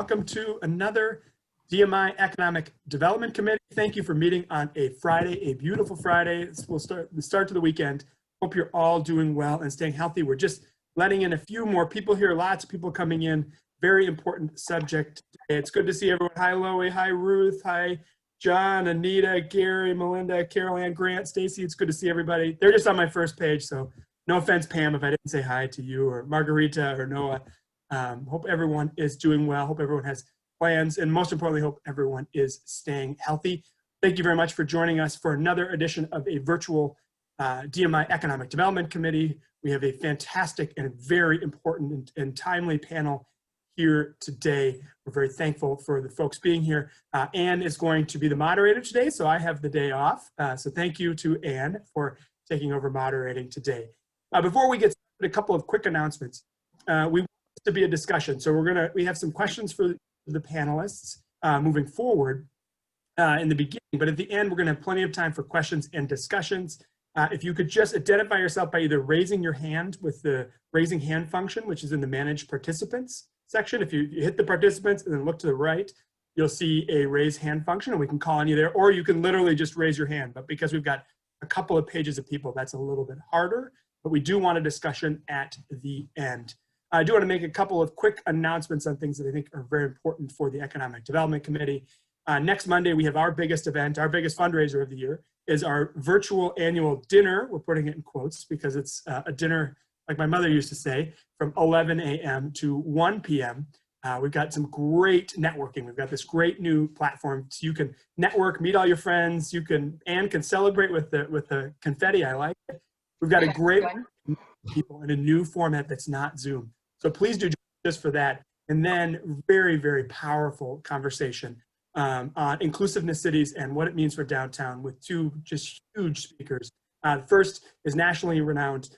Welcome to another DMI Economic Development Committee. Thank you for meeting on a Friday, a beautiful Friday. We'll start the start to the weekend. Hope you're all doing well and staying healthy. We're just letting in a few more people here, lots of people coming in. Very important subject today. It's good to see everyone. Hi, Loie. Hi, Ruth. Hi, John, Anita, Gary, Melinda, Carol Ann, Grant, Stacy. It's good to see everybody. They're just on my first page, so no offense, Pam, if I didn't say hi to you, or Margarita or Noah. Hope everyone is doing well. Hope everyone has plans, and most importantly, hope everyone is staying healthy. Thank you very much for joining us for another edition of a virtual DMI Economic Development Committee. We have a fantastic and very important and timely panel here today. We're very thankful for the folks being here. Anne is going to be the moderator today, so I have the day off. So thank you to Anne for taking over moderating today. Before we get started, a couple of quick announcements. We want this to be a discussion, so we have some questions for the panelists moving forward in the beginning, but at the end we're going to have plenty of time for questions and discussions. If you could just identify yourself by either raising your hand with the raising hand function, which is in the Manage Participants section. If you hit the participants and then look to the right, you'll see a raise hand function, and we can call on you there, or you can literally just raise your hand. But because we've got a couple of pages of people, that's a little bit harder, but we do want a discussion at the end. I do want to make a couple of quick announcements on things that I think are very important for the Economic Development Committee. Next Monday, we have our biggest event, our biggest fundraiser of the year, is our virtual annual dinner. We're putting it in quotes because it's a dinner, like my mother used to say, from 11 a.m. to 1 p.m. We've got some great networking. We've got this great new platform, so you can network, meet all your friends. Anne can celebrate with the confetti. I like it. We've got a great people in a new format that's not Zoom. So please do just for that. And then very, very powerful conversation on inclusiveness cities and what it means for downtown with two just huge speakers. First is nationally renowned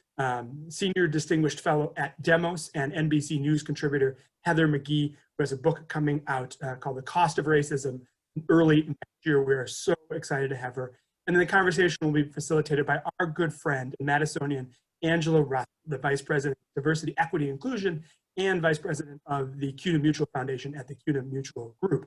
senior distinguished fellow at Demos and NBC News contributor Heather McGee, who has a book coming out called The Cost of Racism early next year. We are so excited to have her. And then the conversation will be facilitated by our good friend and Madisonian Angela Ruth, the Vice President of Diversity, Equity, Inclusion, and Vice President of the CUNA Mutual Foundation at the CUNA Mutual Group.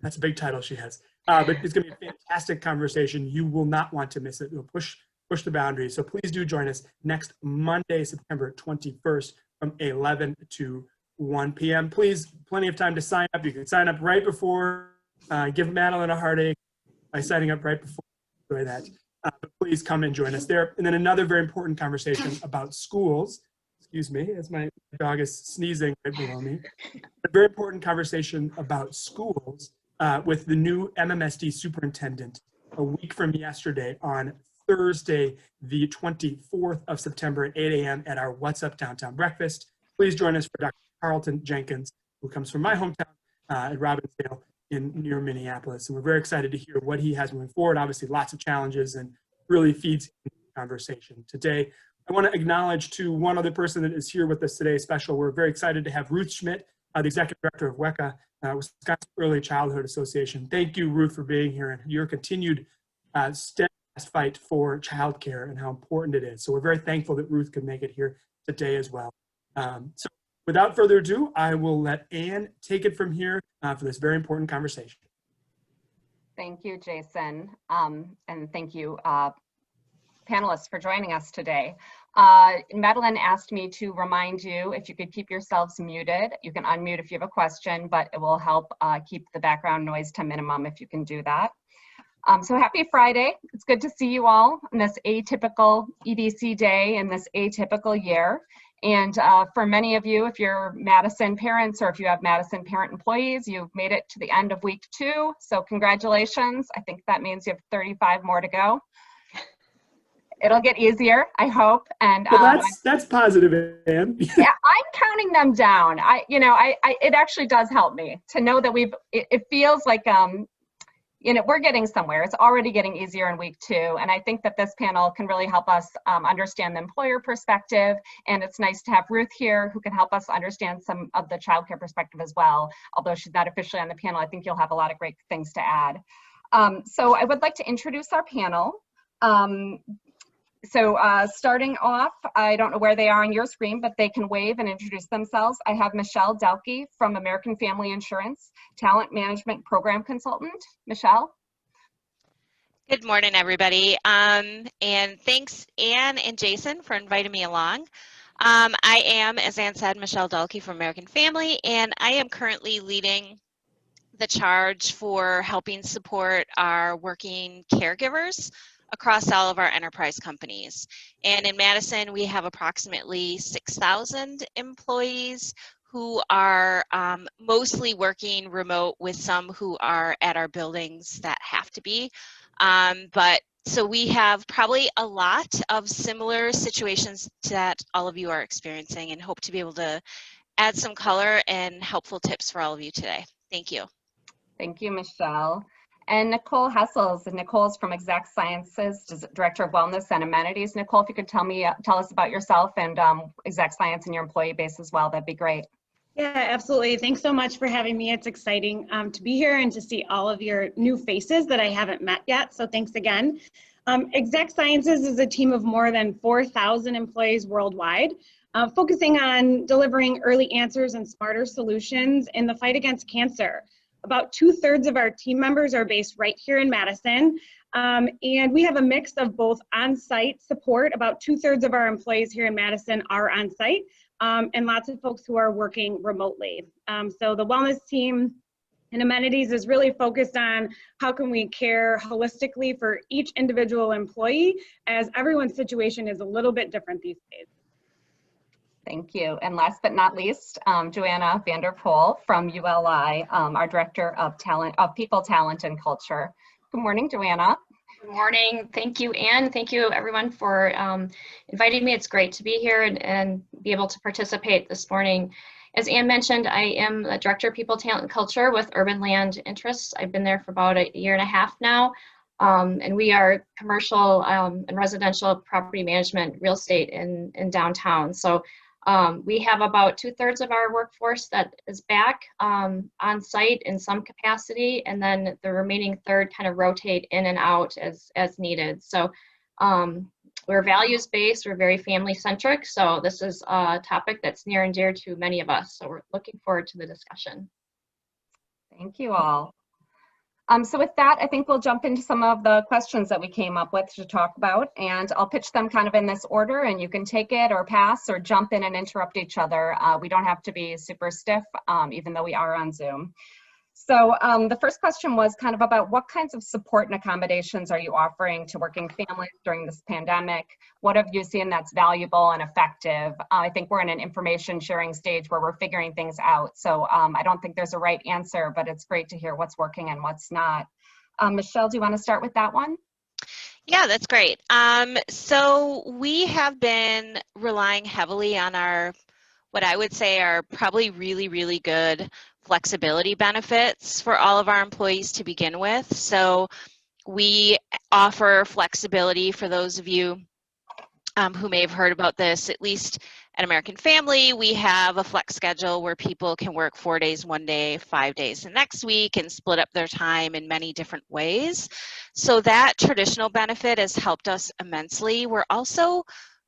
That's a big title she has. But it's going to be a fantastic conversation. You will not want to miss it. It'll push the boundaries. So please do join us next Monday, September 21st from 11 to 1 p.m. Please, plenty of time to sign up. You can sign up right before, give Madeline a heartache by signing up right before. Enjoy that. But please come and join us there. And then another very important conversation about schools. Excuse me, as my dog is sneezing right below me. A very important conversation about schools with the new MMSD superintendent a week from yesterday on Thursday, the 24th of September at 8 a.m. at our What's Up Downtown breakfast. Please join us for Dr. Carlton Jenkins, who comes from my hometown at Robbinsdale near Minneapolis. And we're very excited to hear what he has moving forward. Obviously, lots of challenges and really feeds into the conversation today. I want to acknowledge to one other person that is here with us today special. We're very excited to have Ruth Schmidt, the Executive Director of WECA, Wisconsin Early Childhood Association. Thank you, Ruth, for being here and your continued steadfast fight for childcare and how important it is. So we're very thankful that Ruth could make it here today as well. So without further ado, I will let Anne take it from here for this very important conversation. Thank you, Jason, and thank you, panelists, for joining us today. Madeline asked me to remind you if you could keep yourselves muted. You can unmute if you have a question, but it will help keep the background noise to minimum if you can do that. So happy Friday. It's good to see you all on this atypical EDC day in this atypical year. And for many of you, if you're Madison parents or if you have Madison parent employees, you've made it to the end of week 2. So congratulations. I think that means you have 35 more to go. It'll get easier, I hope. And well, that's positive, Anne. Yeah, I'm counting them down. It actually does help me to know that it feels like we're getting somewhere. It's already getting easier in week 2. And I think that this panel can really help us understand the employer perspective. And it's nice to have Ruth here who can help us understand some of the childcare perspective as well. Although she's not officially on the panel, I think you'll have a lot of great things to add. So I would like to introduce our panel. So starting off, I don't know where they are on your screen, but they can wave and introduce themselves. I have Michelle Delkey from American Family Insurance, Talent Management Program Consultant. Michelle? Good morning, everybody. And thanks, Ann and Jason, for inviting me along. I am, as Ann said, Michelle Delkey from American Family, and I am currently leading the charge for helping support our working caregivers across all of our enterprise companies. And in Madison, we have approximately 6,000 employees who are mostly working remote, with some who are at our buildings that have to be. So we have probably a lot of similar situations that all of you are experiencing, and hope to be able to add some color and helpful tips for all of you today. Thank you. Thank you, Michelle. And Nicole Hessels. Nicole's from Exact Sciences, Director of Wellness and Amenities. Nicole, if you could tell us about yourself and Exact Science and your employee base as well, that'd be great. Yeah, absolutely. Thanks so much for having me. It's exciting to be here and to see all of your new faces that I haven't met yet. So thanks again. Exact Sciences is a team of more than 4,000 employees worldwide, focusing on delivering early answers and smarter solutions in the fight against cancer. About 2/3 of our team members are based right here in Madison, and we have a mix of both on-site support. About 2/3 of our employees here in Madison are on-site, and lots of folks who are working remotely. So the wellness team and amenities is really focused on how can we care holistically for each individual employee, as everyone's situation is a little bit different these days. Thank you. And last but not least, Joanna Vanderpool from ULI, our Director of People, Talent, and Culture. Good morning, Joanna. Good morning. Thank you, Ann. Thank you, everyone, for inviting me. It's great to be here and be able to participate this morning. As Ann mentioned, I am the Director of People, Talent, and Culture with Urban Land Interests. I've been there for about a year and a half now. And we are commercial and residential property management real estate in downtown. So we have about 2/3 of our workforce that is back on site in some capacity, and then the remaining third kind of rotate in and out as needed. So we're values-based, we're very family-centric, so this is a topic that's near and dear to many of us. So we're looking forward to the discussion. Thank you all. So with that, I think we'll jump into some of the questions that we came up with to talk about, and I'll pitch them kind of in this order, and you can take it or pass or jump in and interrupt each other. We don't have to be super stiff, even though we are on Zoom. So the first question was kind of about what kinds of support and accommodations are you offering to working families during this pandemic? What have you seen that's valuable and effective? I think we're in an information sharing stage where we're figuring things out. So I don't think there's a right answer, but it's great to hear what's working and what's not. Michelle, do you want to start with that one? Yeah, that's great. So we have been relying heavily on what I would say are probably really, really good flexibility benefits for all of our employees to begin with. So we offer flexibility for those of you who may have heard about this. At least at American Family, we have a flex schedule where people can work 4 days one day, 5 days the next week, and split up their time in many different ways. So that traditional benefit has helped us immensely. We're also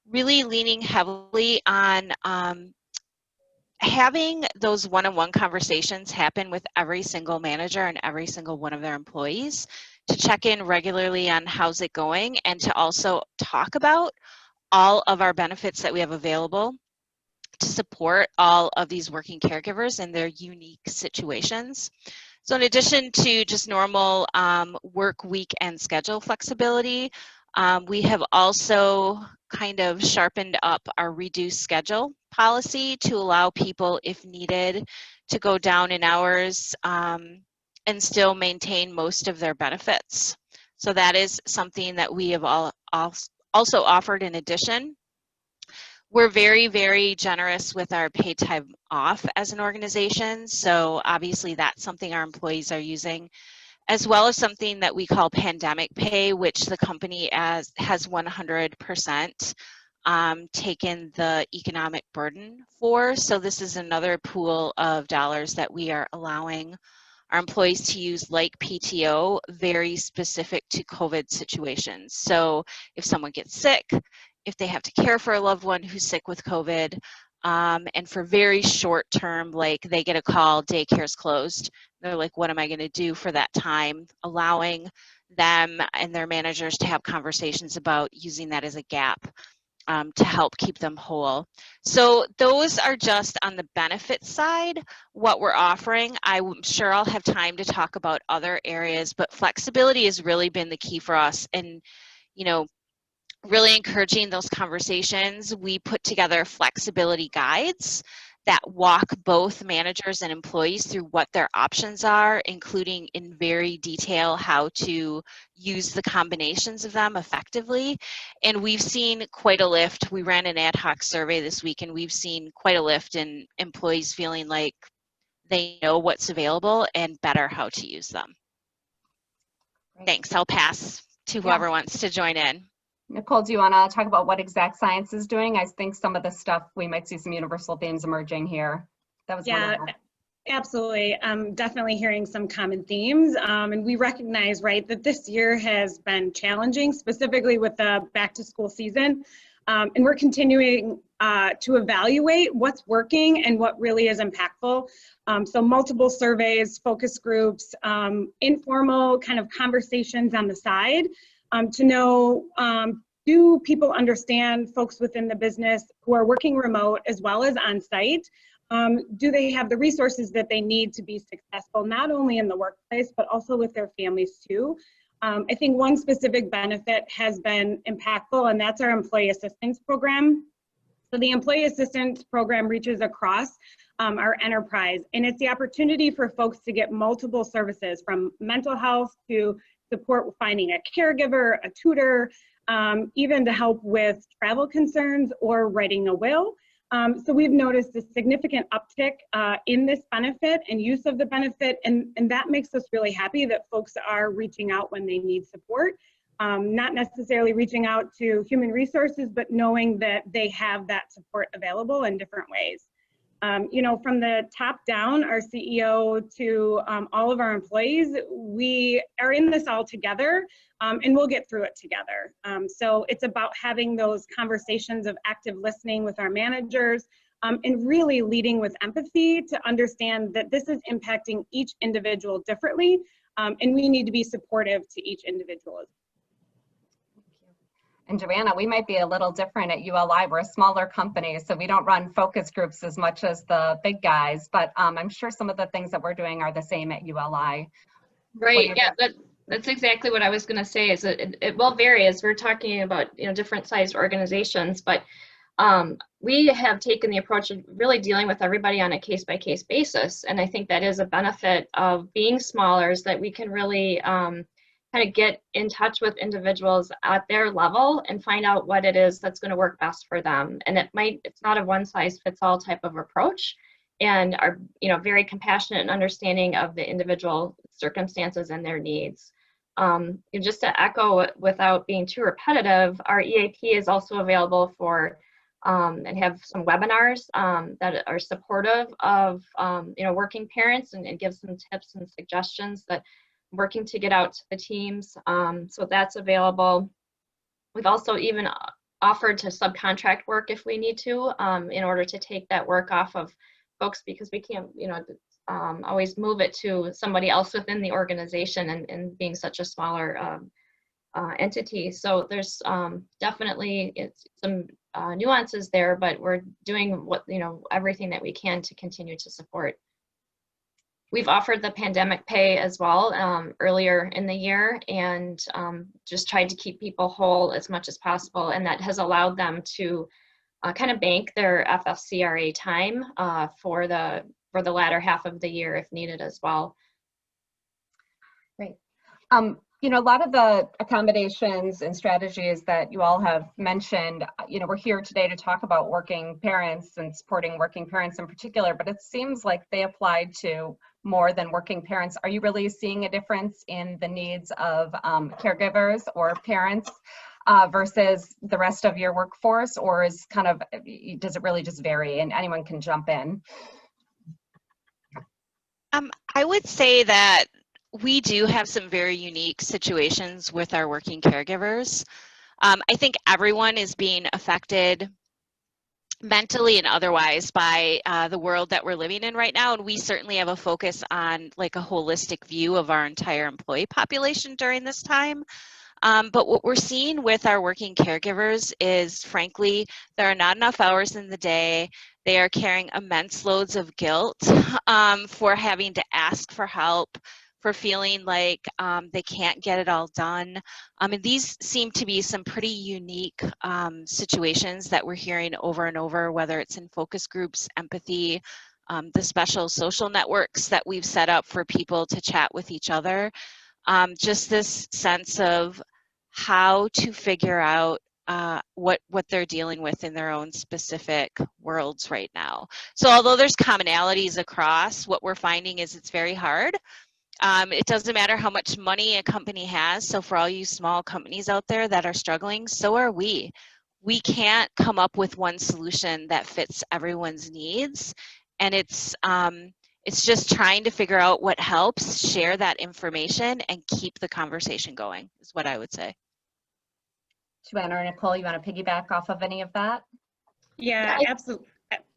really leaning heavily on having those one-on-one conversations happen with every single manager and every single one of their employees, to check in regularly on how's it going, and to also talk about all of our benefits that we have available to support all of these working caregivers in their unique situations. So in addition to just normal work week and schedule flexibility, we have also kind of sharpened up our reduced schedule policy to allow people, if needed, to go down in hours and still maintain most of their benefits. So that is something that we have also offered in addition. We're very, very generous with our paid time off as an organization. So obviously that's something our employees are using, as well as something that we call pandemic pay, which the company has 100% taken the economic burden for. So this is another pool of dollars that we are allowing our employees to use like PTO very specific to COVID situations. So if someone gets sick, if they have to care for a loved one who's sick with COVID, and for very short term, like they get a call, daycare's closed. They're like, what am I going to do for that time? Allowing them and their managers to have conversations about using that as a gap to help keep them whole. So those are just on the benefit side, what we're offering. I'm sure I'll have time to talk about other areas, but flexibility has really been the key for us. And, you know, really encouraging those conversations. We put together flexibility guides that walk both managers and employees through what their options are, including in very detail how to use the combinations of them effectively. And we've seen quite a lift. We ran an ad hoc survey this week, and we've seen quite a lift in employees feeling like they know what's available and better how to use them. Thanks. I'll pass to whoever wants to join in. Nicole, do you want to talk about what Exact Science is doing? I think some of the stuff, we might see some universal themes emerging here. That was wonderful. Absolutely. I'm definitely hearing some common themes. And we recognize, right, that this year has been challenging, specifically with the back to school season. And we're continuing to evaluate what's working and what really is impactful. So multiple surveys, focus groups, informal kind of conversations on the side to know, do people understand folks within the business who are working remote as well as on site? Do they have the resources that they need to be successful, not only in the workplace, but also with their families too? I think one specific benefit has been impactful, and that's our employee assistance program. So the employee assistance program reaches across our enterprise, and it's the opportunity for folks to get multiple services, from mental health to support finding a caregiver, a tutor, even to help with travel concerns or writing a will. So we've noticed a significant uptick in this benefit and use of the benefit, and that makes us really happy that folks are reaching out when they need support, not necessarily reaching out to human resources, but knowing that they have that support available in different ways. You know, from the top down, our CEO to all of our employees, we are in this all together, and we'll get through it together. So it's about having those conversations of active listening with our managers, and really leading with empathy to understand that this is impacting each individual differently, and we need to be supportive to each individual. And Joanna, we might be a little different at ULI. We're a smaller company, so we don't run focus groups as much as the big guys, but I'm sure some of the things that we're doing are the same at ULI. Right, yeah, that's exactly what I was gonna say, is it will vary as we're talking about, you know, different sized organizations, but we have taken the approach of really dealing with everybody on a case-by-case basis. And I think that is a benefit of being smaller, is that we can really kind of get in touch with individuals at their level and find out what it is that's going to work best for them. And it's not a one-size-fits-all type of approach, and are, you know, very compassionate and understanding of the individual circumstances and their needs. Just to echo, without being too repetitive, our EAP is also available for and have some webinars that are supportive of you know, working parents, and give some tips and suggestions that working to get out to the teams. So that's available. We've also even offered to subcontract work if we need to, in order to take that work off of folks, because we can't, you know, always move it to somebody else within the organization, and being such a smaller entity. So there's definitely some nuances there, but we're doing what, you know, everything that we can to continue to support. We've offered the pandemic pay as well earlier in the year, and just tried to keep people whole as much as possible, and that has allowed them to kind of bank their FFCRA time for the latter half of the year if needed as well. Great. You know, a lot of the accommodations and strategies that you all have mentioned, you know, we're here today to talk about working parents and supporting working parents in particular, but it seems like they apply to more than working parents. Are you really seeing a difference in the needs of caregivers or parents versus the rest of your workforce, or is kind of, does it really just vary and anyone can jump in? I would say that we do have some very unique situations with our working caregivers. I think everyone is being affected mentally and otherwise by the world that we're living in right now, and we certainly have a focus on like a holistic view of our entire employee population during this time. But what we're seeing with our working caregivers is, frankly, there are not enough hours in the day. They are carrying immense loads of guilt for having to ask for help, for feeling like they can't get it all done. And these seem to be some pretty unique situations that we're hearing over and over, whether it's in focus groups, empathy, the special social networks that we've set up for people to chat with each other. Just this sense of how to figure out what they're dealing with in their own specific worlds right now. So although there's commonalities across, what we're finding is it's very hard. It doesn't matter how much money a company has. So for all you small companies out there that are struggling, so are we. We can't come up with one solution that fits everyone's needs. And it's just trying to figure out what helps, share that information, and keep the conversation going, is what I would say. Joanna or Nicole, you want to piggyback off of any of that? Yeah, absolutely.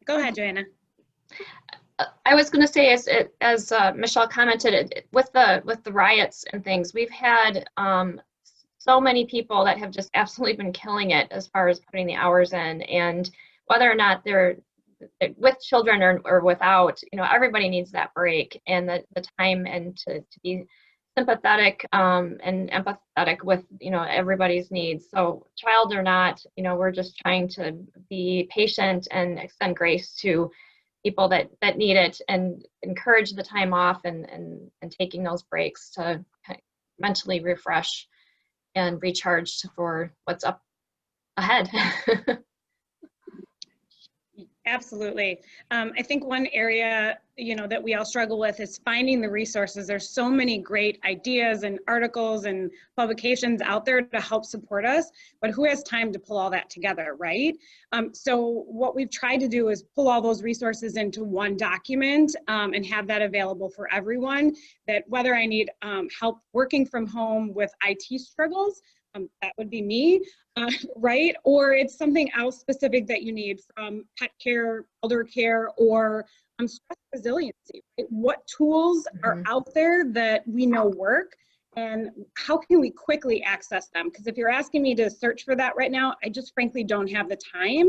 Go ahead, Joanna. I was going to say, as Michelle commented, with the riots and things, we've had so many people that have just absolutely been killing it as far as putting the hours in, and whether or not they're with children or without, everybody needs that break and the time, and to be sympathetic and empathetic with everybody's needs. So child or not, we're just trying to be patient and extend grace to people that need it, and encourage the time off and taking those breaks to mentally refresh and recharge for what's up ahead. Absolutely. I think one area, that we all struggle with is finding the resources. There's so many great ideas and articles and publications out there to help support us, but who has time to pull all that together, right? So what we've tried to do is pull all those resources into one document and have that available for everyone, that whether I need help working from home with IT struggles, that would be me, right? Or it's something else specific that you need from pet care, elder care, or stress resiliency. Right? What tools are out there that we know work, and how can we quickly access them? Because if you're asking me to search for that right now, I just frankly don't have the time.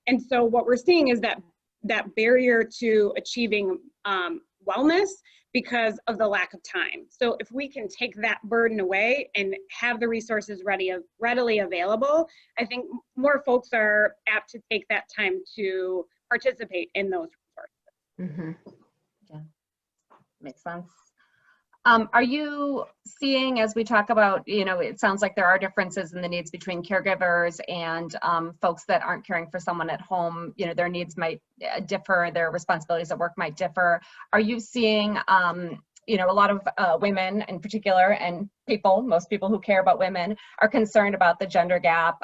And so what we're seeing is that barrier to achieving wellness because of the lack of time. So if we can take that burden away and have the resources readily available, I think more folks are apt to take that time to participate in those resources. Yeah, makes sense. Are you seeing, as we talk about, it sounds like there are differences in the needs between caregivers and folks that aren't caring for someone at home. Their needs might differ, their responsibilities at work might differ. Are you seeing, a lot of women in particular, and most people who care about women are concerned about the gender gap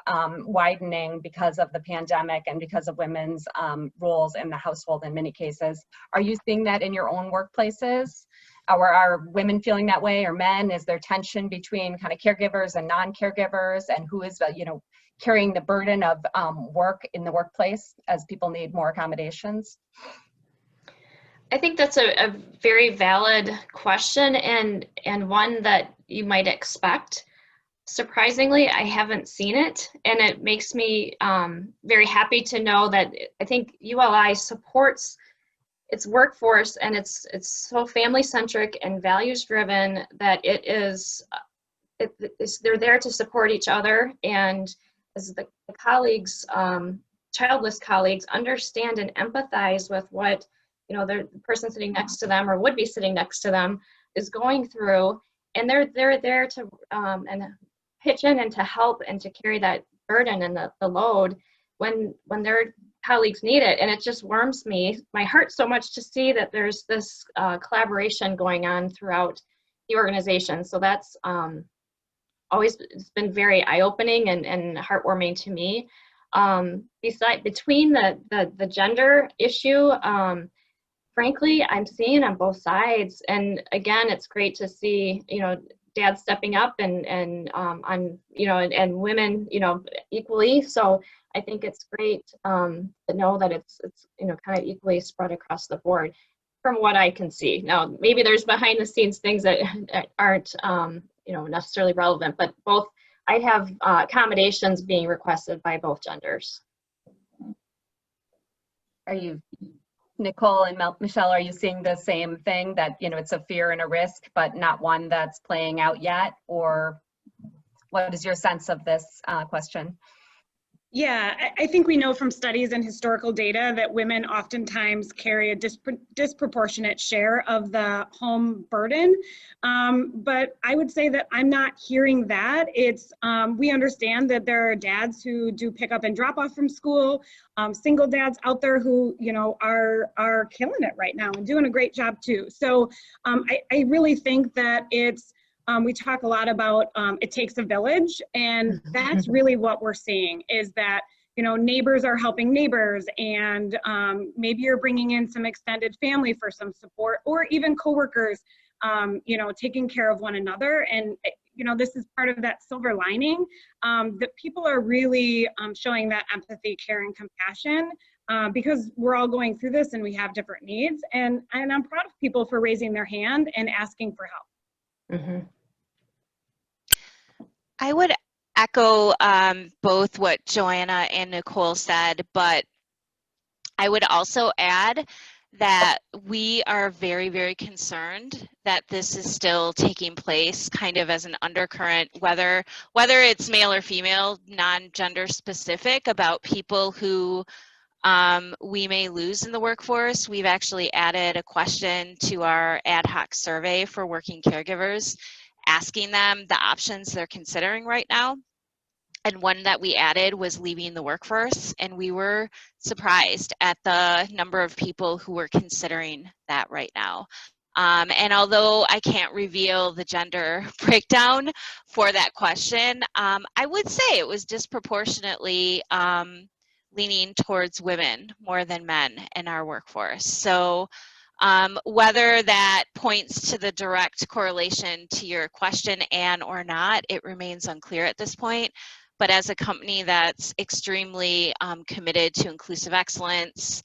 widening because of the pandemic and because of women's roles in the household in many cases? Are you seeing that in your own workplaces? Or are women feeling that way, or men? Is there tension between kind of caregivers and non-caregivers, and who is, carrying the burden of work in the workplace as people need more accommodations? I think that's a very valid question, and one that you might expect. Surprisingly, I haven't seen it, and it makes me very happy to know that I think ULI supports its workforce, and it's so family centric and values driven that they're there to support each other, and as the colleagues, childless colleagues, understand and empathize with what the person sitting next to them or would be sitting next to them is going through, and they're there to and pitch in and to help and to carry that burden and the load when their colleagues need it. And it just warms my heart so much to see that there's this collaboration going on throughout the organization. So that's always been very eye-opening and heartwarming to me. Between the gender issue, frankly, I'm seeing on both sides. And again, it's great to see, dads stepping up and women, equally. So I think it's great to know that it's kind of equally spread across the board from what I can see. Now, maybe there's behind the scenes things that aren't, necessarily relevant, but both, I have accommodations being requested by both genders. Are you, Nicole and Michelle, are you seeing the same thing, that, it's a fear and a risk, but not one that's playing out yet? Or what is your sense of this question? Yeah, I think we know from studies and historical data that women oftentimes carry a disproportionate share of the home burden. But I would say that I'm not hearing that. It's, we understand that there are dads who do pick up and drop off from school, single dads out there who, are killing it right now and doing a great job too. So I really think that it's, we talk a lot about it takes a village, and that's really what we're seeing, is that, neighbors are helping neighbors, and maybe you're bringing in some extended family for some support, or even coworkers, taking care of one another. And, this is part of that silver lining, that people are really showing that empathy, care, and compassion, because we're all going through this and we have different needs. And I'm proud of people for raising their hand and asking for help. Mm-hmm. I would echo both what Joanna and Nicole said, but I would also add that we are very, very concerned that this is still taking place kind of as an undercurrent, whether it's male or female, non-gender specific, about people who we may lose in the workforce. We've actually added a question to our ad hoc survey for working caregivers, asking them the options they're considering right now. And one that we added was leaving the workforce, and we were surprised at the number of people who were considering that right now. And although I can't reveal the gender breakdown for that question, I would say it was disproportionately leaning towards women more than men in our workforce. So whether that points to the direct correlation to your question, Anne, or not, it remains unclear at this point. But as a company that's extremely committed to inclusive excellence,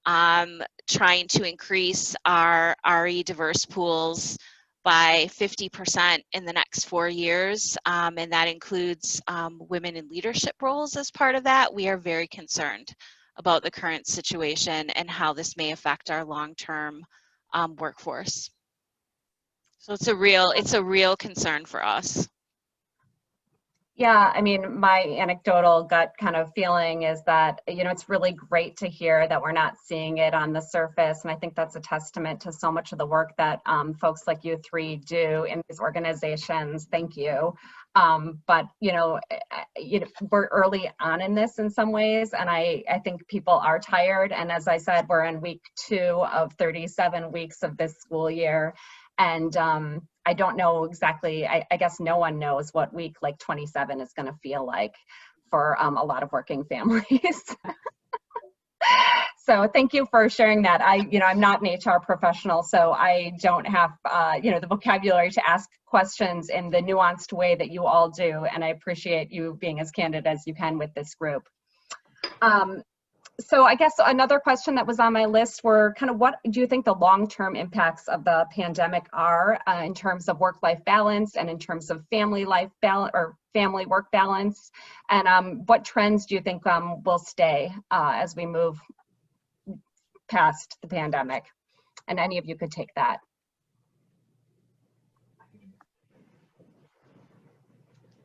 trying to increase our RE diverse pools by 50% in the next 4 years, and that includes women in leadership roles as part of that, we are very concerned about the current situation and how this may affect our long-term workforce. So it's a real concern for us. Yeah, I mean, my anecdotal gut kind of feeling is that, it's really great to hear that we're not seeing it on the surface. And I think that's a testament to so much of the work that folks like you three do in these organizations. Thank you. But, we're early on in this in some ways, and I think people are tired. And as I said, we're in week 2 of 37 weeks of this school year. And I don't know exactly, I guess no one knows what week like 27 is going to feel like for a lot of working families. So thank you for sharing that. I'm not an HR professional, so I don't have, the vocabulary to ask questions in the nuanced way that you all do. And I appreciate you being as candid as you can with this group. So I guess another question that was on my list were kind of, what do you think the long-term impacts of the pandemic are in terms of work-life balance and in terms of family life balance or family work balance? And what trends do you think will stay as we move past the pandemic? And any of you could take that.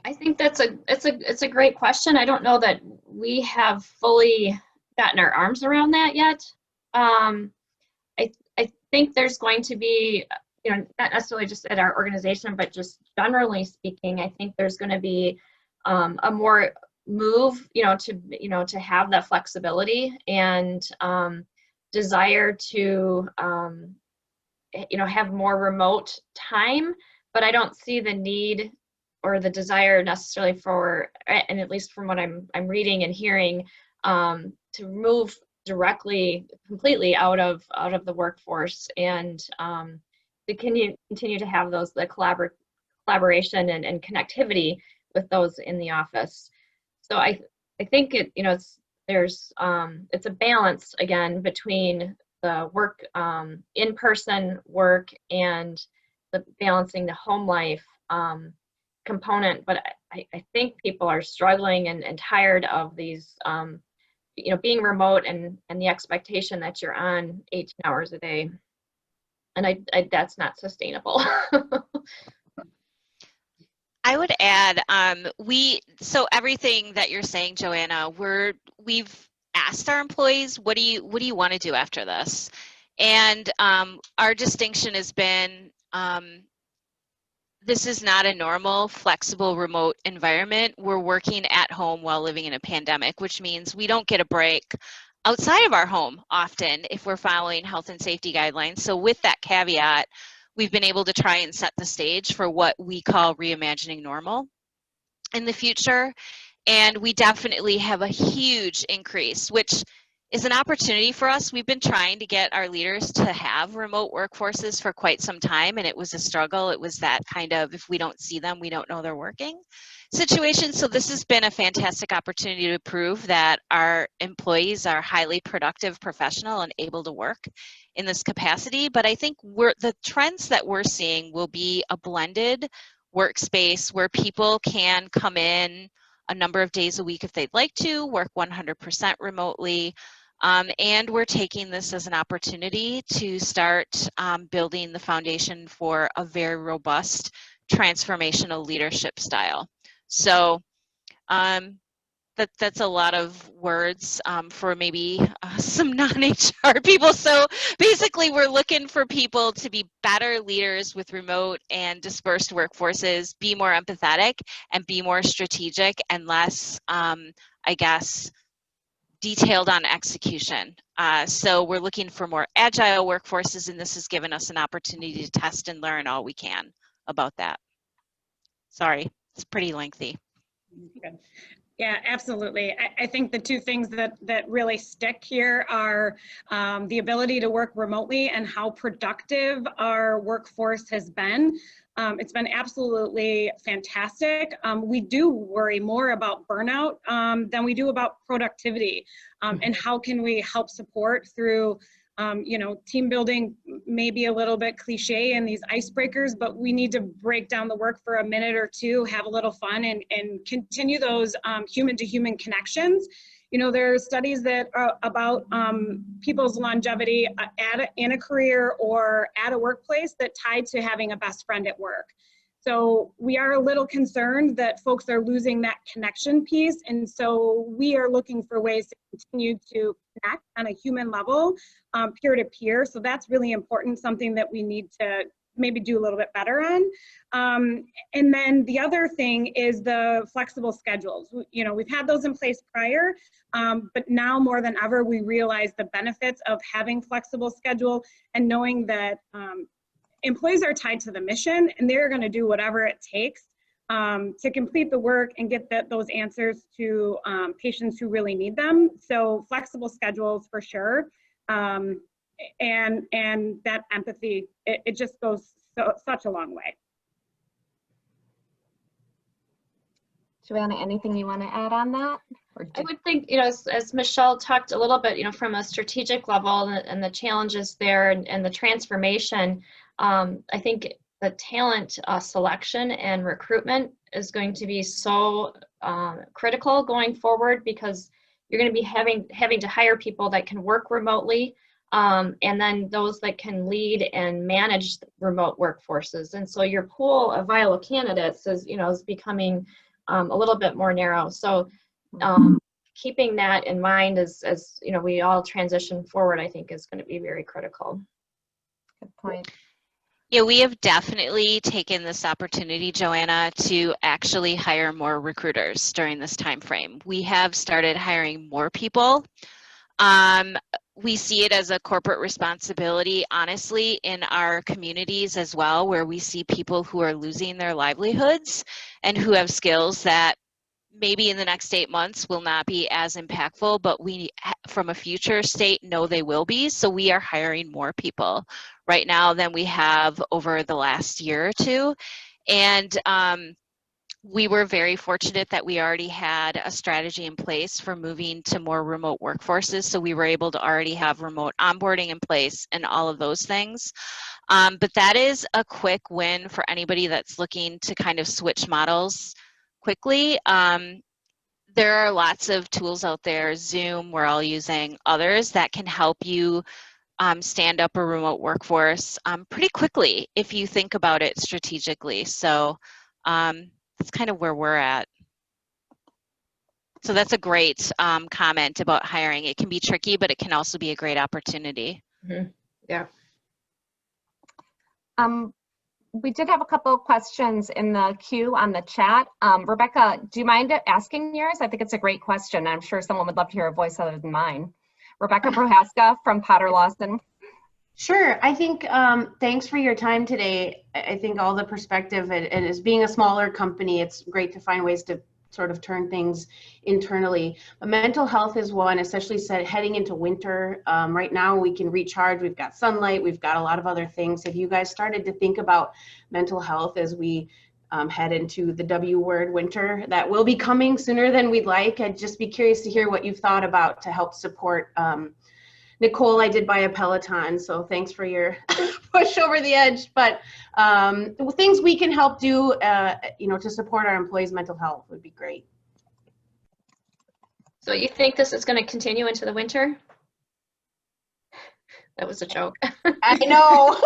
I think it's a great question. I don't know that we have fully gotten our arms around that yet. I think there's going to be, not necessarily just at our organization, but just generally speaking, I think there's going to be a more move, to have that flexibility and desire to, have more remote time. But I don't see the need or the desire necessarily for, and at least from what I'm reading and hearing, to move completely out of the workforce, and to continue to have the collaboration and connectivity with those in the office. So I think it's a balance again between the work, in-person work, and the balancing the home life component. But I think people are struggling and tired of these, being remote and the expectation that you're on 18 hours a day. And that's not sustainable. I would add, so everything that you're saying, Joanna, we've asked our employees, what do you want to do after this? And our distinction has been, this is not a normal, flexible, remote environment. We're working at home while living in a pandemic, which means we don't get a break outside of our home often if we're following health and safety guidelines. So with that caveat, we've been able to try and set the stage for what we call reimagining normal in the future. And we definitely have a huge increase, which is an opportunity for us. We've been trying to get our leaders to have remote workforces for quite some time, and it was a struggle. It was that kind of, if we don't see them, we don't know they're working situation. So this has been a fantastic opportunity to prove that our employees are highly productive, professional, and able to work in this capacity. But I think the trends that we're seeing will be a blended workspace where people can come in a number of days a week if they'd like to, work 100% remotely. And we're taking this as an opportunity to start building the foundation for a very robust transformational leadership style. So that's a lot of words for maybe some non-HR people. So basically, we're looking for people to be better leaders with remote and dispersed workforces, be more empathetic, and be more strategic and less, I guess, detailed on execution. So we're looking for more agile workforces, and this has given us an opportunity to test and learn all we can about that. Sorry, it's pretty lengthy. Good. Yeah, absolutely. I think the two things that really stick here are the ability to work remotely and how productive our workforce has been. It's been absolutely fantastic. We do worry more about burnout than we do about productivity, and how can we help support through team building, maybe a little bit cliche in these icebreakers, but we need to break down the work for a minute or two, have a little fun, and continue those human-to-human connections. There are studies that are about people's longevity in a career or at a workplace that tied to having a best friend at work. So we are a little concerned that folks are losing that connection piece. And so we are looking for ways to continue to connect on a human level, peer to peer. So that's really important, something that we need to maybe do a little bit better on. And then the other thing is the flexible schedules. We've had those in place prior, but now more than ever, we realize the benefits of having flexible schedule and knowing that employees are tied to the mission, and they're going to do whatever it takes to complete the work and get those answers to patients who really need them. So flexible schedules for sure, and that empathy, it just goes such a long way. Joanna, anything you want to add on that? I would think, as Michelle talked a little bit, from a strategic level and the challenges there and the transformation, I think the talent selection and recruitment is going to be so critical going forward, because you're going to be having to hire people that can work remotely, and then those that can lead and manage remote workforces. And so your pool of viable candidates is becoming a little bit more narrow. So keeping that in mind as we all transition forward, I think is going to be very critical. Good point. Yeah, we have definitely taken this opportunity, Joanna, to actually hire more recruiters during this time frame. We have started hiring more people. We see it as a corporate responsibility, honestly, in our communities as well, where we see people who are losing their livelihoods and who have skills that maybe in the next 8 months will not be as impactful, but we, from a future state, know they will be. So we are hiring more people right now than we have over the last year or two. And we were very fortunate that we already had a strategy in place for moving to more remote workforces. So we were able to already have remote onboarding in place and all of those things. But that is a quick win for anybody that's looking to kind of switch models quickly. There are lots of tools out there, Zoom, we're all using others that can help you stand up a remote workforce pretty quickly if you think about it strategically. So that's kind of where we're at. So that's a great comment about hiring. It can be tricky, but it can also be a great opportunity. Mm-hmm. Yeah. We did have a couple of questions in the queue on the chat. Rebecca, do you mind asking yours? I think it's a great question. I'm sure someone would love to hear a voice other than mine. Rebecca Prohaska from Potter Lawson. Sure. I think thanks for your time today. I think all the perspective, and as being a smaller company, it's great to find ways to sort of turn things internally. But mental health is one, especially heading into winter. Right now we can recharge, we've got sunlight, we've got a lot of other things. Have you guys started to think about mental health as we head into the W word winter that will be coming sooner than we'd like? I'd just be curious to hear what you've thought about to help support. Nicole, I did buy a Peloton, so thanks for your push over the edge. But things we can help do, to support our employees' mental health would be great. So you think this is going to continue into the winter? That was a joke. I know.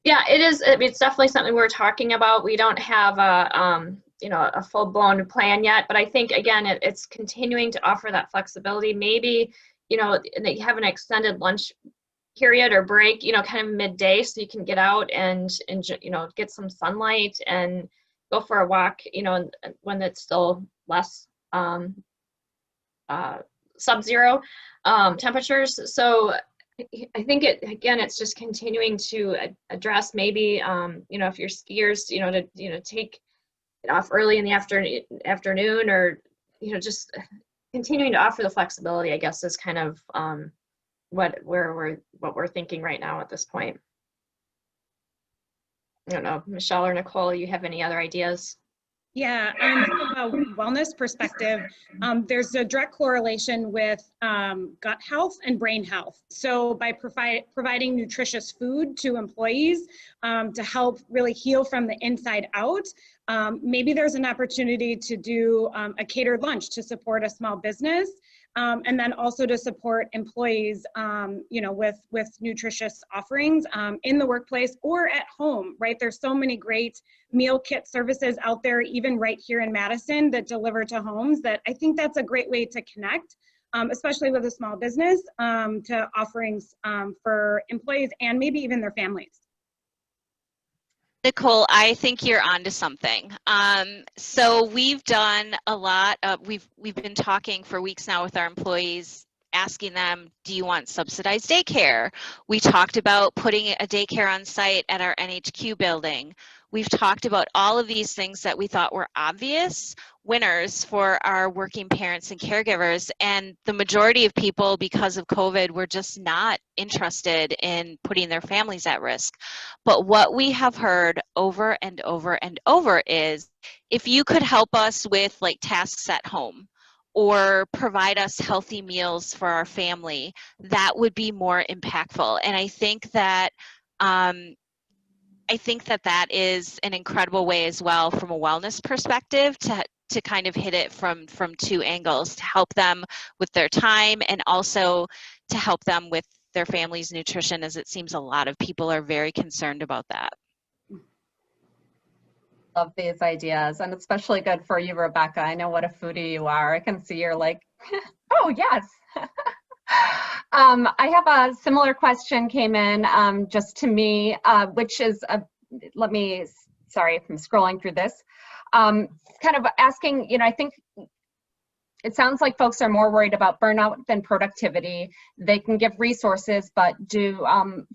Yeah, it is. It's definitely something we're talking about. We don't have a full-blown plan yet, but I think again it's continuing to offer that flexibility. Maybe they have an extended lunch period or break, kind of midday, so you can get out and get some sunlight and go for a walk, when it's still less sub-zero temperatures. So I think it's just continuing to address maybe if you're skiers, to take it off early in the afternoon, or just continuing to offer the flexibility, I guess, is kind of what we're thinking right now at this point. I don't know, Michelle or Nicole, you have any other ideas? Yeah, from a wellness perspective, there's a direct correlation with gut health and brain health. So by providing nutritious food to employees to help really heal from the inside out, maybe there's an opportunity to do a catered lunch to support a small business. And then also to support employees, with nutritious offerings in the workplace or at home, right? There's so many great meal kit services out there, even right here in Madison, that deliver to homes, that I think that's a great way to connect, especially with a small business, to offerings for employees and maybe even their families. Nicole, I think you're onto something. So we've done a lot of, we've been talking for weeks now with our employees, asking them, do you want subsidized daycare? We talked about putting a daycare on site at our NHQ building. We've talked about all of these things that we thought were obvious winners for our working parents and caregivers, and the majority of people, because of COVID, were just not interested in putting their families at risk. But what we have heard over and over and over is, if you could help us with like tasks at home or provide us healthy meals for our family, that would be more impactful. And I think that that is an incredible way as well, from a wellness perspective, to kind of hit it from two angles, to help them with their time and also to help them with their family's nutrition, as it seems a lot of people are very concerned about that. Love these ideas, and especially good for you, Rebecca. I know what a foodie you are. I can see you're like, oh yes. I have a similar question came in just to me, which is, sorry if I'm scrolling through this, kind of asking, I think it sounds like folks are more worried about burnout than productivity. They can give resources, but do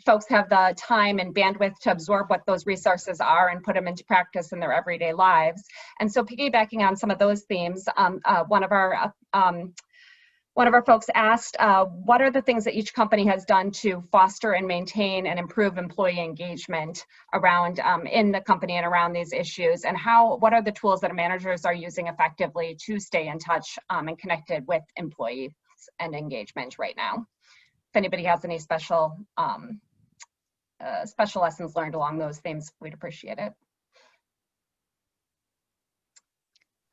folks have the time and bandwidth to absorb what those resources are and put them into practice in their everyday lives? And so piggybacking on some of those themes, one of our folks asked, what are the things that each company has done to foster and maintain and improve employee engagement around in the company and around these issues, and what are the tools that managers are using effectively to stay in touch and connected with employees and engagement right now? If anybody has any special lessons learned along those themes, we'd appreciate it.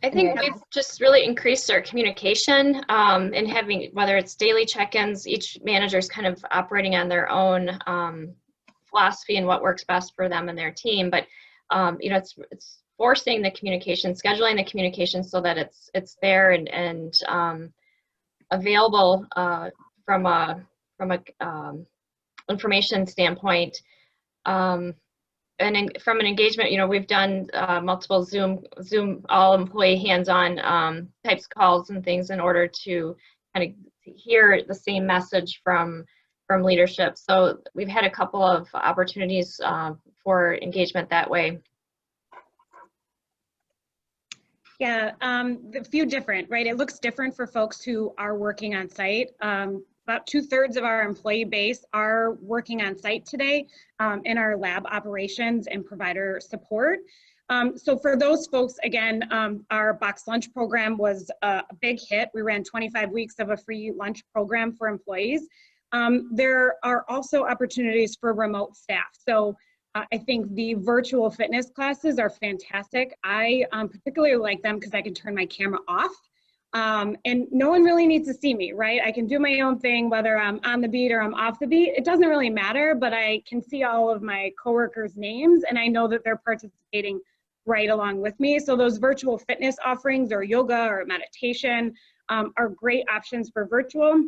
I think we've just really increased our communication and having, whether it's daily check-ins, each manager's kind of operating on their own philosophy and what works best for them and their team. But you know, it's forcing the communication, scheduling the communication so that it's there and available from a information standpoint. And from an engagement, you know, we've done multiple Zoom all employee hands-on types of calls and things in order to kind of hear the same message from leadership. So we've had a couple of opportunities for engagement that way. Yeah, a few different, right? It looks different for folks who are working on site. About 2/3 of our employee base are working on site today in our lab operations and provider support. So for those folks, again, our box lunch program was a big hit. We ran 25 weeks of a free lunch program for employees. There are also opportunities for remote staff. So I think the virtual fitness classes are fantastic. I particularly like them because I can turn my camera off. And no one really needs to see me, right? I can do my own thing, whether I'm on the beat or I'm off the beat. It doesn't really matter, but I can see all of my coworkers' names and I know that they're participating right along with me. So those virtual fitness offerings or yoga or meditation are great options for virtual.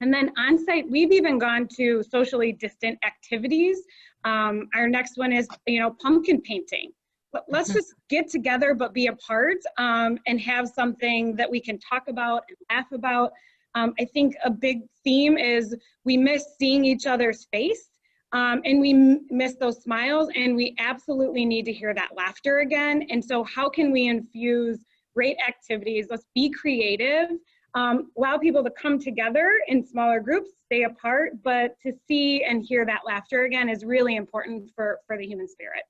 And then on site, we've even gone to socially distant activities. Our next one is, you know, pumpkin painting. But let's just get together but be apart and have something that we can talk about and laugh about. I think a big theme is we miss seeing each other's face and we miss those smiles, and we absolutely need to hear that laughter again. And so how can we infuse great activities? Let's be creative, allow people to come together in smaller groups, stay apart, but to see and hear that laughter again is really important for the human spirit.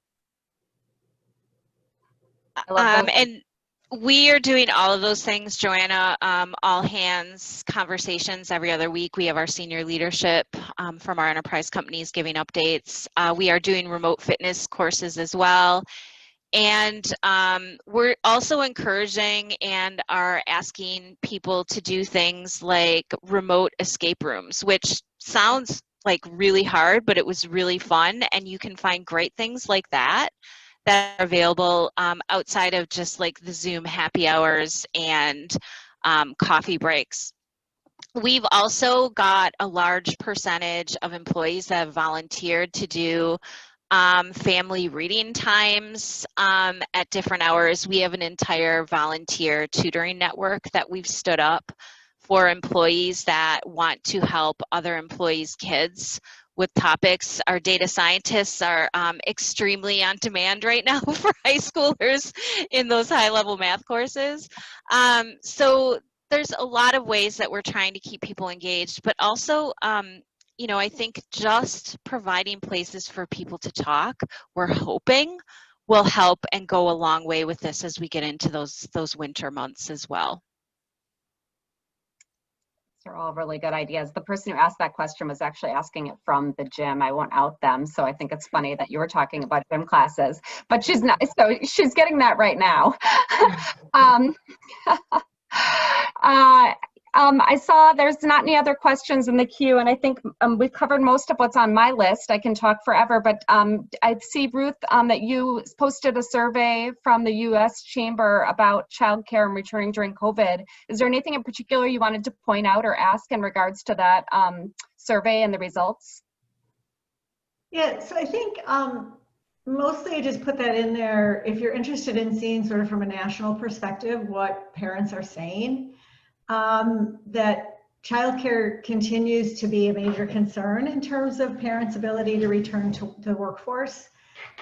And we are doing all of those things, Joanna, all hands conversations every other week. We have our senior leadership from our enterprise companies giving updates. We are doing remote fitness courses as well. And we're also encouraging and are asking people to do things like remote escape rooms, which sounds like really hard, but it was really fun. And you can find great things like that are available outside of just like the Zoom happy hours and coffee breaks. We've also got a large percentage of employees that have volunteered to do family reading times at different hours. We have an entire volunteer tutoring network that we've stood up for employees that want to help other employees' kids with topics. Our data scientists are extremely on demand right now for high schoolers in those high-level math courses. So there's a lot of ways that we're trying to keep people engaged, but also, you know, I think just providing places for people to talk, we're hoping will help and go a long way with this as we get into those winter months as well. These are all really good ideas. The person who asked that question was actually asking it from the gym. I won't out them, so I think it's funny that you were talking about gym classes, but she's not, so she's getting that right now. I saw there's not any other questions in the queue, and I think we've covered most of what's on my list. I can talk forever, but I see, Ruth, that you posted a survey from the U.S. Chamber about childcare and returning during COVID. Is there anything in particular you wanted to point out or ask in regards to that survey and the results? Yeah, so I think mostly I just put that in there if you're interested in seeing sort of from a national perspective what parents are saying. that childcare continues to be a major concern in terms of parents' ability to return to the workforce,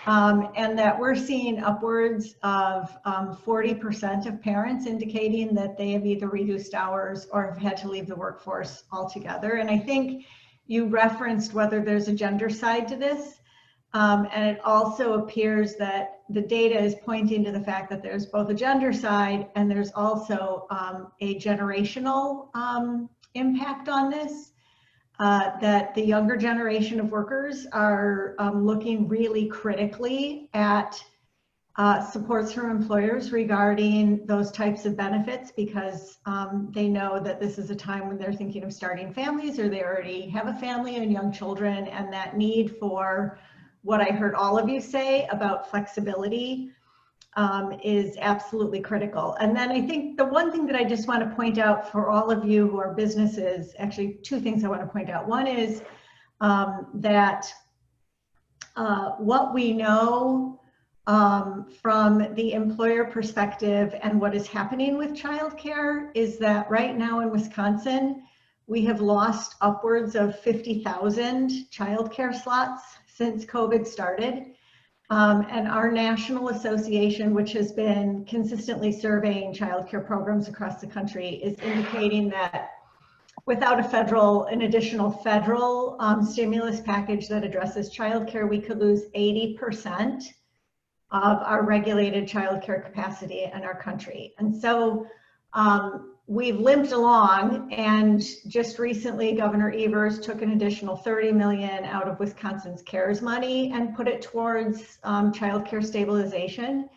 and that we're seeing upwards of 40% of parents indicating that they have either reduced hours or have had to leave the workforce altogether. And I think you referenced whether there's a gender side to this. And it also appears that the data is pointing to the fact that there's both a gender side and there's also a generational impact on this, that the younger generation of workers are looking really critically at supports from employers regarding those types of benefits, because they know that this is a time when they're thinking of starting families, or they already have a family and young children, and that need for what I heard all of you say about flexibility is absolutely critical. And then I think the one thing that I just want to point out for all of you who are businesses, actually two things I want to point out. One is that what we know from the employer perspective and what is happening with childcare is that right now in Wisconsin, we have lost upwards of 50,000 childcare slots since COVID started. And our national association, which has been consistently surveying childcare programs across the country, is indicating that without an additional federal stimulus package that addresses childcare, we could lose 80% of our regulated childcare capacity in our country. And so we've limped along, and just recently Governor Evers took an additional $30 million out of Wisconsin's CARES money and put it towards childcare stabilization.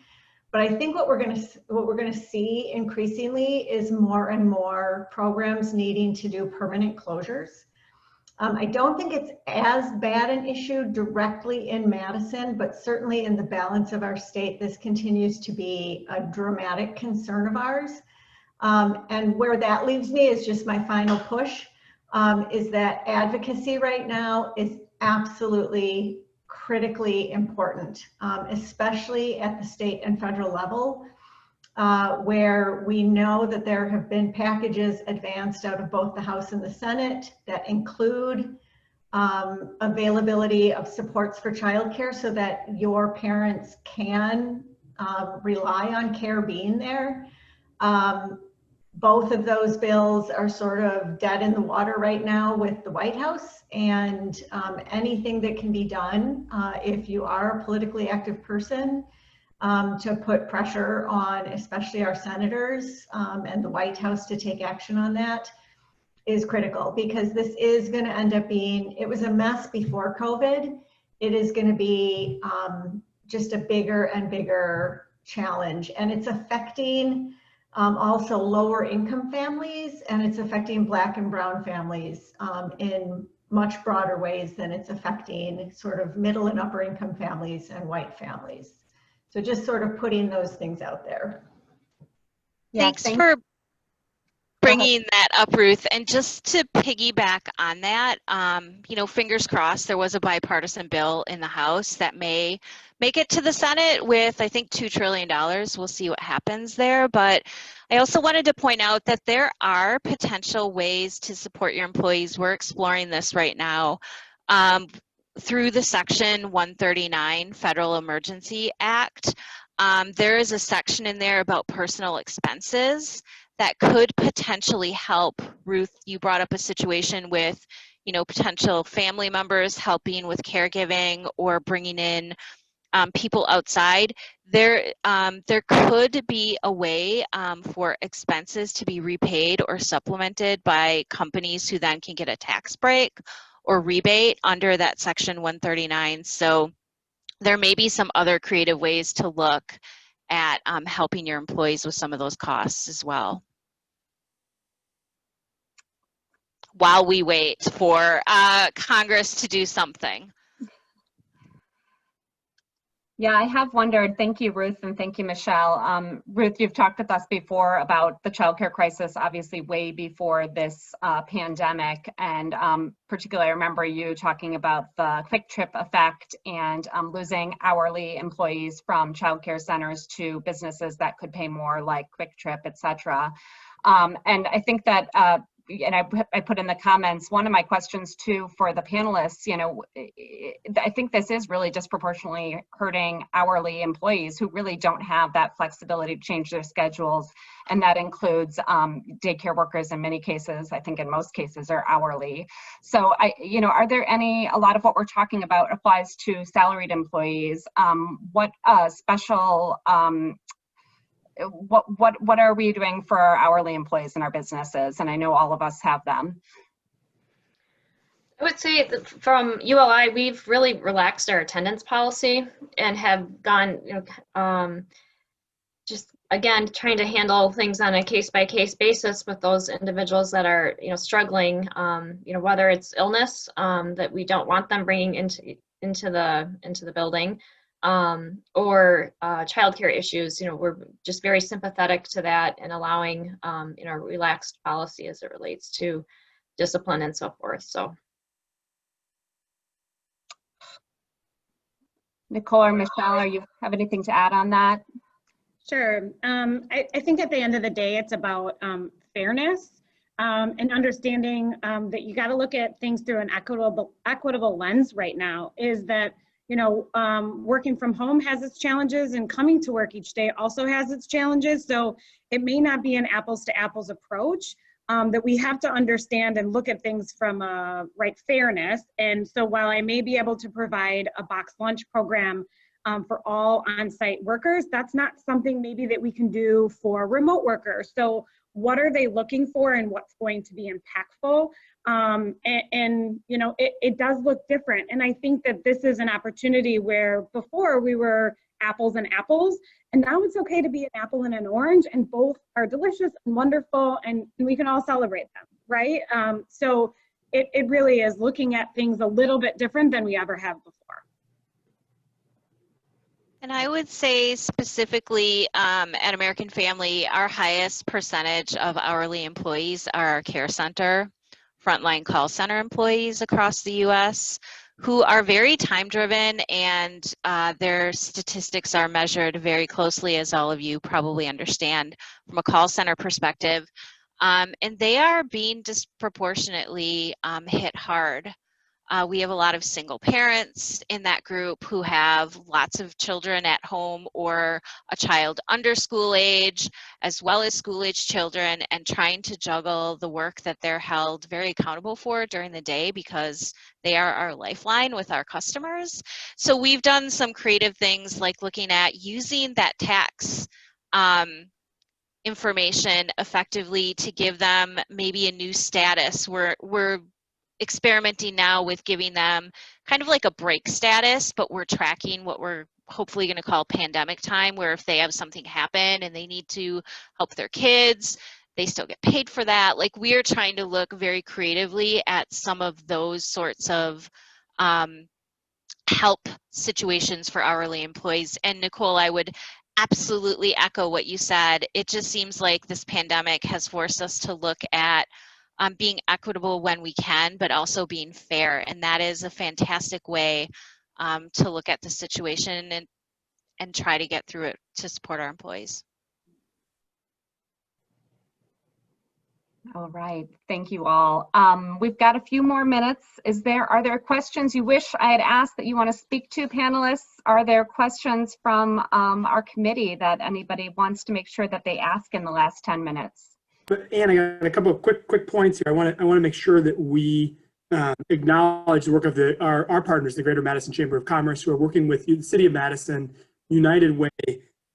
But I think what we're going to see increasingly is more and more programs needing to do permanent closures. I don't think it's as bad an issue directly in Madison, but certainly in the balance of our state, this continues to be a dramatic concern of ours. And where that leaves me is just my final push, is that advocacy right now is absolutely critically important, especially at the state and federal level, where we know that there have been packages advanced out of both the House and the Senate that include availability of supports for childcare so that your parents can rely on care being there. Both of those bills are sort of dead in the water right now with the White House, and anything that can be done if you are a politically active person to put pressure on especially our senators and the White House to take action on that is critical, because this is going to end up being, it was a mess before COVID. It is going to be just a bigger and bigger challenge, and it's affecting also lower income families, and it's affecting Black and brown families in much broader ways than it's affecting sort of middle and upper income families and white families. So just sort of putting those things out there. Yeah, Thanks for bringing that up, Ruth. And just to piggyback on that, you know, fingers crossed, there was a bipartisan bill in the House that may make it to the Senate with, I think, $2 trillion. We'll see what happens there. But I also wanted to point out that there are potential ways to support your employees. We're exploring this right now through the Section 139 Federal Emergency Act. There is a section in there about personal expenses that could potentially help. Ruth, you brought up a situation with, you know, potential family members helping with caregiving or bringing in people outside. There could be a way for expenses to be repaid or supplemented by companies who then can get a tax break or rebate under that Section 139. So there may be some other creative ways to look at helping your employees with some of those costs as well, while we wait for Congress to do something. Yeah, I have wondered, thank you, Ruth, and thank you, Michelle. Ruth, you've talked with us before about the childcare crisis, obviously way before this pandemic. And particularly, I remember you talking about the quick trip effect and losing hourly employees from childcare centers to businesses that could pay more, like Quick Trip, et cetera. And I think that, and I put in the comments, one of my questions too for the panelists, you know, I think this is really disproportionately hurting hourly employees who really don't have that flexibility to change their schedules. And that includes daycare workers in many cases, I think in most cases are hourly. So you know, are there a lot of what we're talking about applies to salaried employees. What special, what are we doing for our hourly employees in our businesses? And I know all of us have them. I would say that from ULI, we've really relaxed our attendance policy and have gone, you know, just again trying to handle things on a case-by-case basis with those individuals that are, you know, struggling. You know, whether it's illness that we don't want them bringing into the building, or childcare issues. You know, we're just very sympathetic to that and allowing, you know, relaxed policy as it relates to discipline and so forth. So, Nicole or Michelle, you have anything to add on that? Sure. I think at the end of the day, it's about fairness and understanding that you got to look at things through an equitable lens right now. Is that, you know, working from home has its challenges, and coming to work each day also has its challenges. So it may not be an apples to apples approach, that we have to understand and look at things from fairness. And so while I may be able to provide a box lunch program for all on-site workers, that's not something maybe that we can do for remote workers. So what are they looking for and what's going to be impactful? And you know, it does look different. And I think that this is an opportunity where before we were apples and apples, and now it's okay to be an apple and an orange, and both are delicious and wonderful, and we can all celebrate them, right? So it really is looking at things a little bit different than we ever have before. And I would say specifically at American Family, our highest percentage of hourly employees are our care center, frontline call center employees across the US, who are very time driven, and their statistics are measured very closely, as all of you probably understand from a call center perspective. And they are being disproportionately hit hard. We have a lot of single parents in that group who have lots of children at home or a child under school age, as well as school age children, and trying to juggle the work that they're held very accountable for during the day because they are our lifeline with our customers. So we've done some creative things like looking at using that tax information effectively to give them maybe a new status. We're experimenting now with giving them kind of like a break status, but we're tracking what we're hopefully going to call pandemic time, where if they have something happen and they need to help their kids, they still get paid for that. Like, we are trying to look very creatively at some of those sorts of help situations for hourly employees. And Nicole, I would absolutely echo what you said. It just seems like this pandemic has forced us to look at being equitable when we can, but also being fair. And that is a fantastic way to look at the situation and try to get through it to support our employees. All right, thank you all. We've got a few more minutes. Are there questions you wish I had asked that you want to speak to, panelists? Are there questions from our committee that anybody wants to make sure that they ask in the last 10 minutes? But Anne, I got a couple of quick points here. I want to make sure that we acknowledge the work of our partners, the Greater Madison Chamber of Commerce, who are working with the City of Madison, United Way,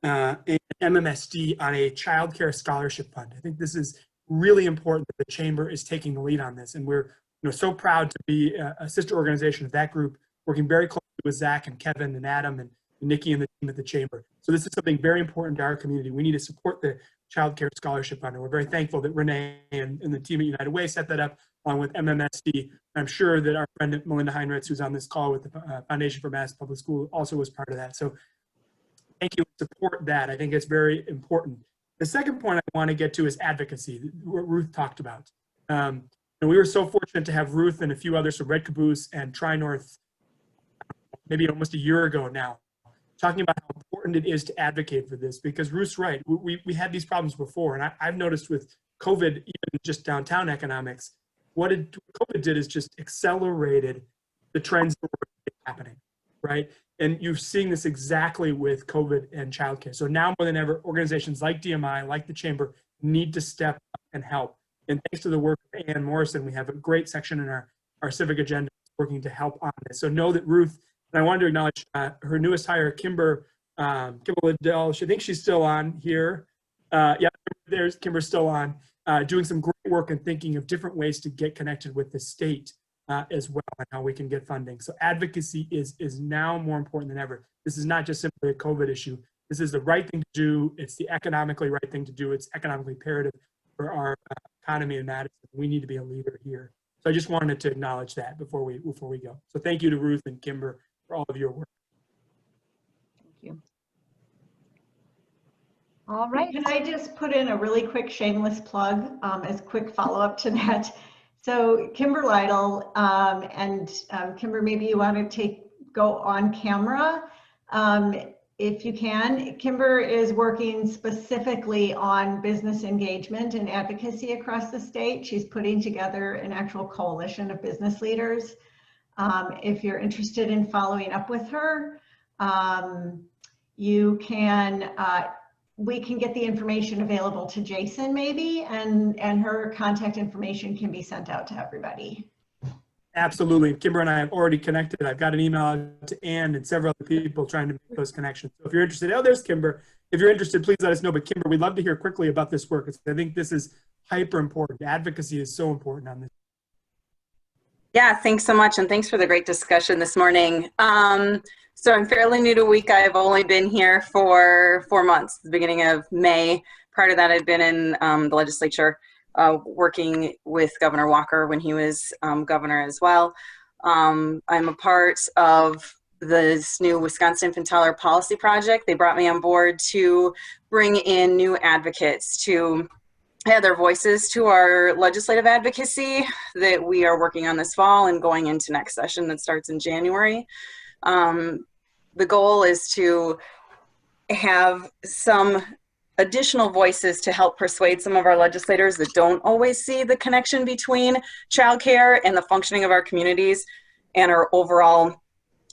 and MMSD on a child care scholarship fund. I think this is really important that the Chamber is taking the lead on this, and we're so proud to be a sister organization of that group, working very closely with Zach and Kevin and Adam and Nikki and the team at the Chamber. So this is something very important to our community. We need to support the Child Care Scholarship Fund, and we're very thankful that Renee and the team at United Way set that up along with MMSD. I'm sure that our friend Melinda Heinrichs, who's on this call with the Foundation for Mass Public School, also was part of that. So thank you. Support that. I think it's very important. The second point I want to get to is advocacy, what Ruth talked about. And we were so fortunate to have Ruth and a few others from Red Caboose and Tri-North maybe almost a year ago now, talking about how important it is to advocate for this, because Ruth's right. We had these problems before, and I've noticed with COVID, even just downtown economics, what COVID did is just accelerated the trends that were happening, right? And you're seeing this exactly with COVID and childcare. So now more than ever, organizations like DMI, like the Chamber, need to step up and help. And thanks to the work of Ann Morrison, we have a great section in our civic agenda working to help on this. So know that Ruth, and I wanted to acknowledge her newest hire, Kimber Liddell. I think she's still on here. Yeah, there's Kimber's still on, doing some great work and thinking of different ways to get connected with the state as well, and how we can get funding. So advocacy is now more important than ever. This is not just simply a COVID issue. This is the right thing to do. It's the economically right thing to do. It's economically imperative for our economy in Madison. We need to be a leader here. So I just wanted to acknowledge that before we go. So thank you to Ruth and Kimber for all of your work. Thank you. All right. Can I just put in a really quick shameless plug as quick follow-up to that? So Kimber Lytle, and Kimber, maybe you want to go on camera if you can. Kimber is working specifically on business engagement and advocacy across the state. She's putting together an actual coalition of business leaders. If you're interested in following up with her, you can, we can get the information available to Jason maybe, and her contact information can be sent out to everybody. Absolutely. Kimber and I have already connected. I've got an email out to Ann and several other people trying to make those connections. So if you're interested, oh, there's Kimber. If you're interested, please let us know. But Kimber, we'd love to hear quickly about this work. I think this is hyper important. Advocacy is so important on this. Yeah, thanks so much. And thanks for the great discussion this morning. So I'm fairly new to WECA. I've only been here for 4 months, the beginning of May. Prior to that, I'd been in the legislature working with Governor Walker when he was governor as well. I'm a part of this new Wisconsin Infant Toddler Policy Project. They brought me on board to bring in new advocates to add their voices to our legislative advocacy that we are working on this fall and going into next session that starts in January. The goal is to have some additional voices to help persuade some of our legislators that don't always see the connection between childcare and the functioning of our communities and our overall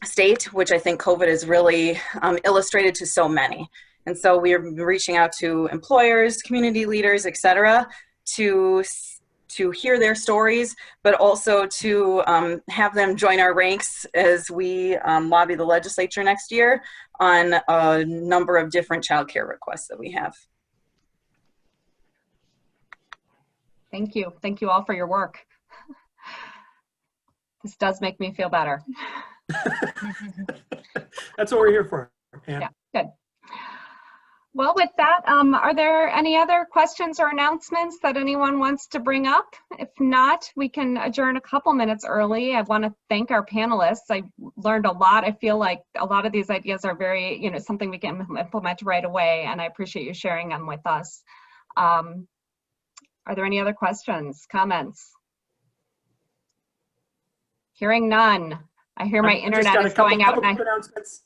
state, which I think COVID has really illustrated to so many. And so we are reaching out to employers, community leaders, et cetera, to hear their stories, but also to have them join our ranks as we lobby the legislature next year on a number of different childcare requests that we have. Thank you. Thank you all for your work. This does make me feel better. That's what we're here for. Yeah, good. Well, with that, are there any other questions or announcements that anyone wants to bring up? If not, we can adjourn a couple minutes early. I want to thank our panelists. I learned a lot. I feel like a lot of these ideas are very, something we can implement right away, and I appreciate you sharing them with us. Are there any other questions, comments? Hearing none. I hear my internet is going out.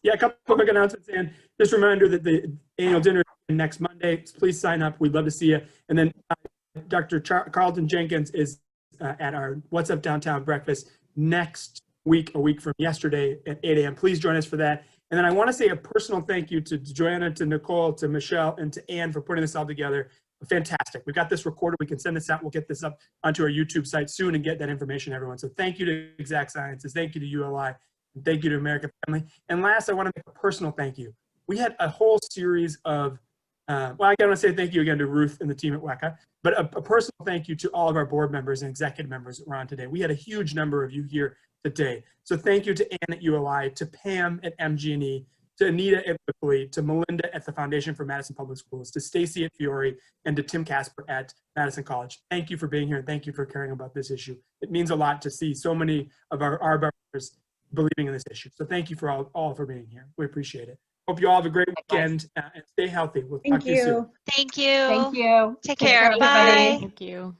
Yeah, a couple quick announcements, and just a reminder that the annual dinner is next Monday. Please sign up. We'd love to see you. And then Dr. Carlton Jenkins is at our What's Up Downtown breakfast next week, a week from yesterday at 8 a.m. Please join us for that. And then I want to say a personal thank you to Joanna, to Nicole, to Michelle, and to Ann for putting this all together. Fantastic. We got this recorded. We can send this out. We'll get this up onto our YouTube site soon and get that information to everyone. So thank you to Exact Sciences. Thank you to ULI. And thank you to American Family. And last, I want to make a personal thank you. We had a whole series of, well, I want to say thank you again to Ruth and the team at WECA, but a personal thank you to all of our board members and executive members that were on today. We had a huge number of you here today. So thank you to Ann at ULI, to Pam at MG&E, to Anita at Berkeley, to Melinda at the Foundation for Madison Public Schools, to Stacy at Fiore, and to Tim Casper at Madison College. Thank you for being here, and thank you for caring about this issue. It means a lot to see so many of our members believing in this issue. So thank you for all for being here. We appreciate it. Hope you all have a great weekend and stay healthy. We'll talk to you soon. Thank you. Thank you. Take care. Bye. Thank you.